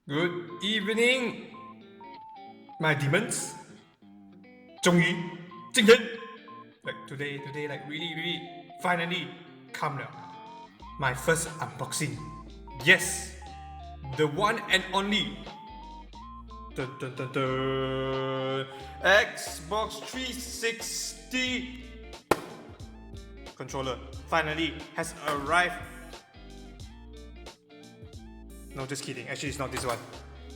Good evening, my demons. 终于，今天 like today, like really, finally come 了 my first unboxing. Yes, the one and only dun, dun, dun, dun, Xbox 360 controller finally has arrived. No, just kidding. Actually, it's not this one.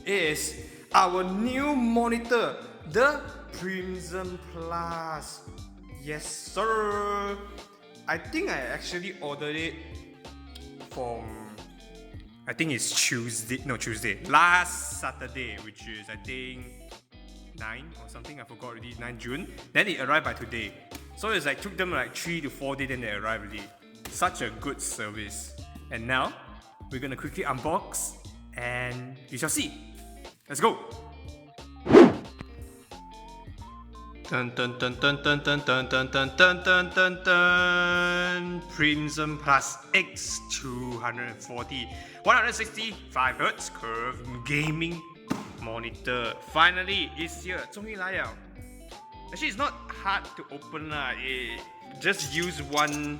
It is our new monitor, the Prism Plus. Yes, sir. I think I actually ordered it from, I think it's Tuesday. Last Saturday, which is I think 9 or something. I forgot already. 9 June. Then it arrived by today. So it's like took them like 3 to 4 days. Then they arrived already. Such a good service. And now we're gonna quickly unbox and you shall see. Let's go. Dun dun dun dun dun dun dun dun dun dun dun dun dun. Prism Plus X240 165Hz curved gaming monitor. Finally, it's here. 终于来了. Actually, it's not hard to open lah. Just use one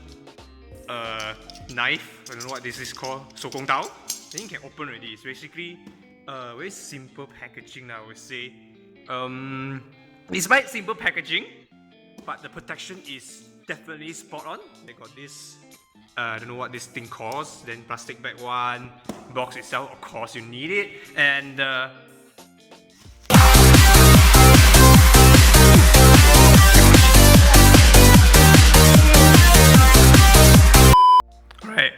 knife. I don't know what this is called. 手工刀. Then you can open already. It's basically very simple packaging, I would say. It's quite simple packaging, but the protection is definitely spot on. They got this, I don't know what this thing calls. Then plastic bag one, box itself, of course you need it, and right.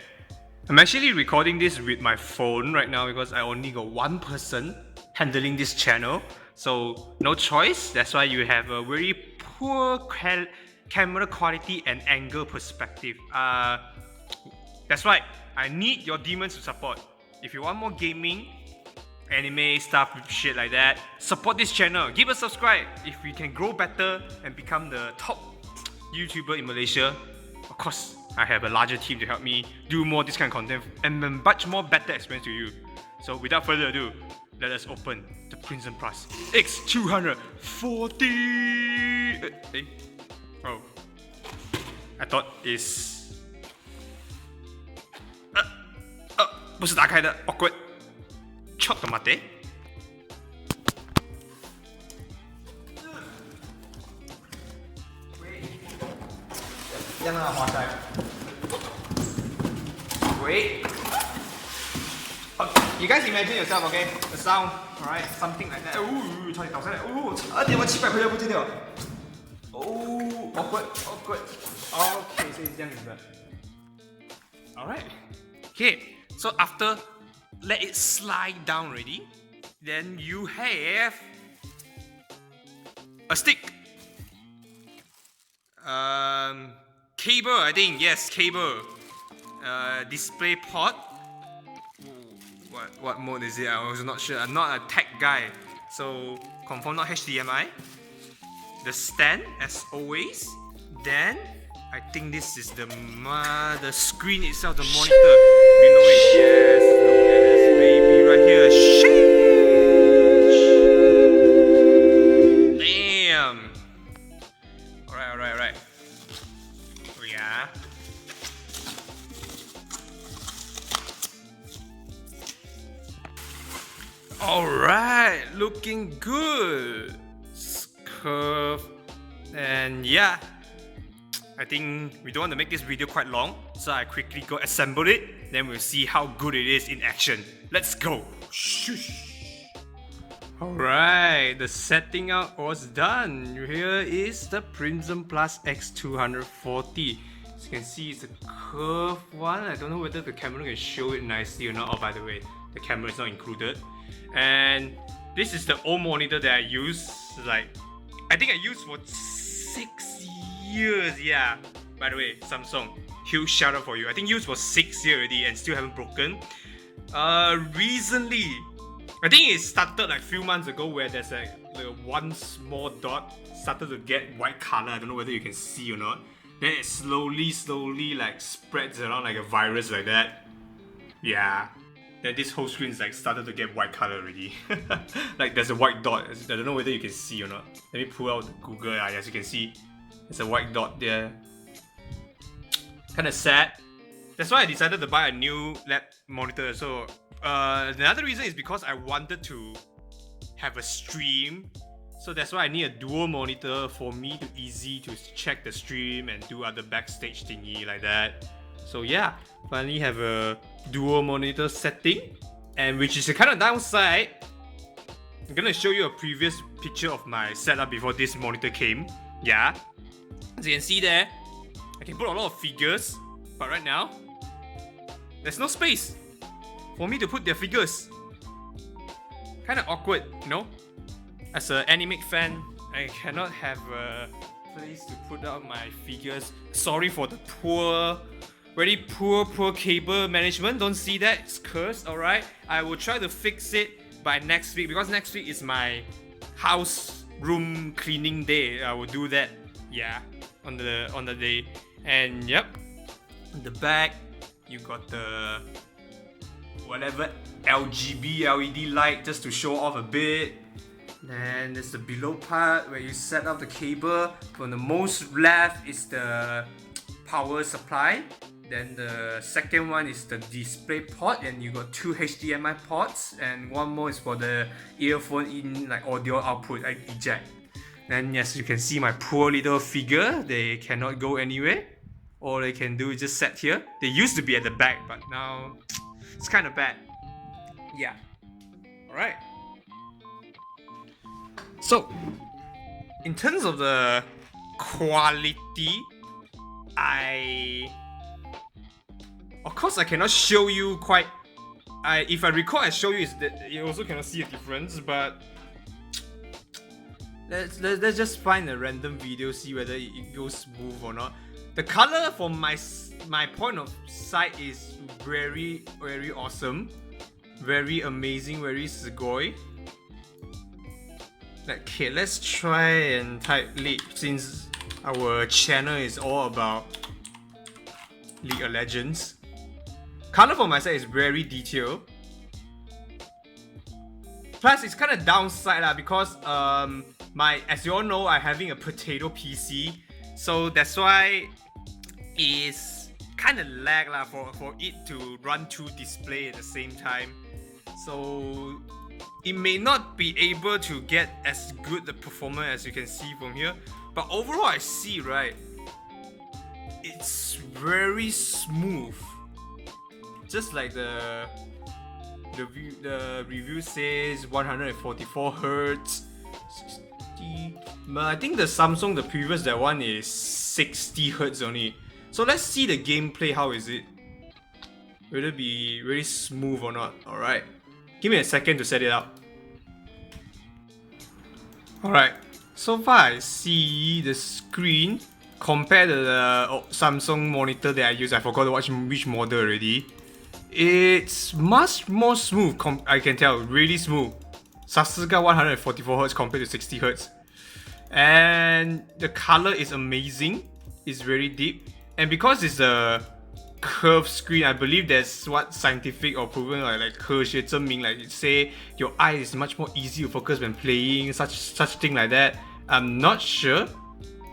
I'm actually recording this with my phone right now because I only got one person handling this channel, so no choice. That's why you have a very poor camera quality and angle perspective. That's right. I need your demons to support. If you want more gaming, anime stuff, shit like that, support this channel. Give a subscribe. If we can grow better and become the top YouTuber in Malaysia, of course, I have a larger team to help me do more this kind of content and a much more better experience to you. So without further ado, let us open the Prism Plus X240. Oh, I thought it's 不是打开的 awkward. ちょっと待って。让它滑下来。Wait. You guys imagine yourself, okay? The sound, alright, something like that. 差点倒下来。差点我700块要不见了。awkward. Okay, 所以这样子的。Alright. Okay, so after let it slide down already, then you have a stick. Cable, I think. Yes, cable. Display port. What mode is it? I was not sure. I'm not a tech guy, so confirm not HDMI. The stand, as always. Then I think this is the screen itself, the monitor. Below it, yes. Look at this baby right here. Damn. Alright. Yeah. Alright, looking good. Curve. And yeah, I think we don't want to make this video quite long, so I quickly go assemble it, then we'll see how good it is in action. Let's go. Alright, the setting out was done. Here is the Prism Plus X240. As you can see, it's a curved one. I don't know whether the camera can show it nicely or not. Oh, by the way, the camera is not included. And this is the old monitor that I used. Like, I think I used for 6 years. Yeah. By the way, Samsung, huge shout out for you. I think used for 6 years already and still haven't broken. Recently, I think it started like a few months ago where there's like one small dot started to get white color. I don't know whether you can see or not. Then it slowly like spreads around like a virus like that. Yeah. then this whole screen is like started to get white color already. Like there's a white dot. I don't know whether you can see or not. Let me pull out the Google. As you can see, there's a white dot there. Kind of sad. That's why I decided to buy a new lab monitor. So another reason is because I wanted to have a stream. So that's why I need a dual monitor for me to easy to check the stream and do other backstage thingy like that. So yeah, finally have a dual monitor setting, and which is a kind of downside. I'm gonna show you a previous picture of my setup before this monitor came. Yeah, as you can see there, I can put a lot of figures, but right now there's no space for me to put their figures. Kind of awkward, you know? As an anime fan, I cannot have a place to put out my figures. Sorry for the very poor cable management. Don't see that, it's cursed, alright? I will try to fix it by next week, because next week is my house room cleaning day. I will do that, yeah, on the day. And yep, in the back, you got the whatever sRGB LED light just to show off a bit. Then there's the below part where you set up the cable. From the most left is the power supply. Then the second one is the display port, and you got 2 HDMI ports, and one more is for the earphone in, like audio output, like eject. Then yes, you can see my poor little figure. They cannot go anywhere. All they can do is just sit here. They used to be at the back, but now it's kind of bad. Yeah. Alright. So, in terms of the quality, of course I cannot show you quite. If I record, I show you, you also cannot see a difference. But let's just find a random video, see whether it goes smooth or not. The color from my point of sight is very awesome, very amazing, very sugoi. Okay, let's try and type League, since our channel is all about League of Legends. Color for my side is very detailed. Plus, it's kind of downside because as you all know, I'm having a potato PC, so that's why it's kind of lag for it to run 2 displays at the same time. So it may not be able to get as good the performance as you can see from here, but overall I see, right, it's very smooth. Just like the review says 144 Hz, 60. But I think the Samsung, the previous that one is 60 Hz only. So let's see the gameplay. How is it? Will it be really smooth or not? Alright. Give me a second to set it up. Alright. So far I see the screen compared to the Samsung monitor that I use. I forgot which model already. It's much more smooth. I can tell, really smooth. Sasuga 144 Hz compared to 60 Hz. And the color is amazing. It's very deep. And because it's a curved screen, I believe that's what scientific or proven like 科学证明, like say your eye is much more easy to focus when playing, such thing like that. I'm not sure.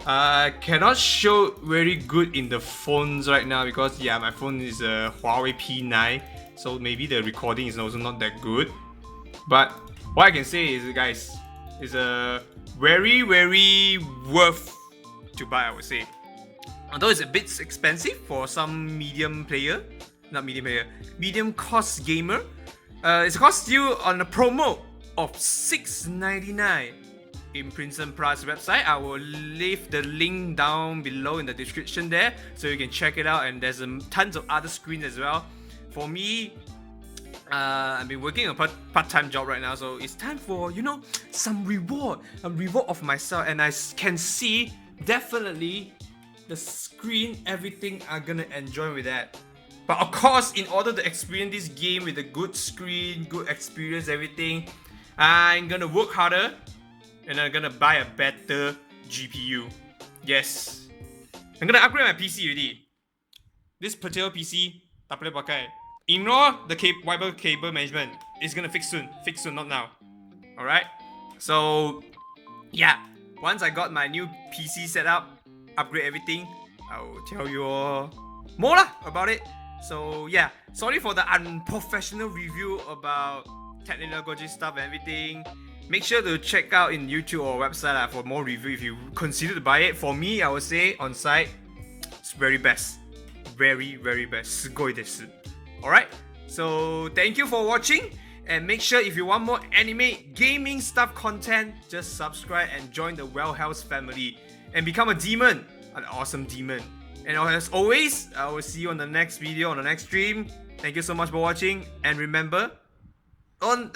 I cannot show very good in the phones right now because yeah, my phone is a Huawei P9, so maybe the recording is also not that good. But what I can say is, guys, it's a very worth to buy, I would say. Although it's a bit expensive for some medium cost gamer. It's cost you on a promo of $6.99 in Prism Plus website. I will leave the link down below in the description there, so you can check it out. And there's tons of other screens as well. For me, I've been working a part-time job right now, so it's time for, you know, some reward, a reward of myself. And I can see definitely the screen, everything I'm gonna enjoy with that. But of course, in order to experience this game with a good screen, good experience, everything, I'm gonna work harder and I'm gonna buy a better GPU. Yes, I'm gonna upgrade my PC already. This potato PC, tak boleh pakai. Ignore the wiper cable management. It's gonna fix soon, not now. Alright? So, yeah. Once I got my new PC set up, upgrade everything, I will tell you all more about it. So yeah, sorry for the unprofessional review about technology stuff and everything. Make sure to check out in YouTube or website for more review if you consider to buy it. For me, I would say on site, it's very best. Very, very best. すごいです. Alright, so thank you for watching. And make sure if you want more anime, gaming stuff content, just subscribe and join the Well House family. And become a demon. An awesome demon. And as always, I will see you on the next video, on the next stream. Thank you so much for watching. And remember, on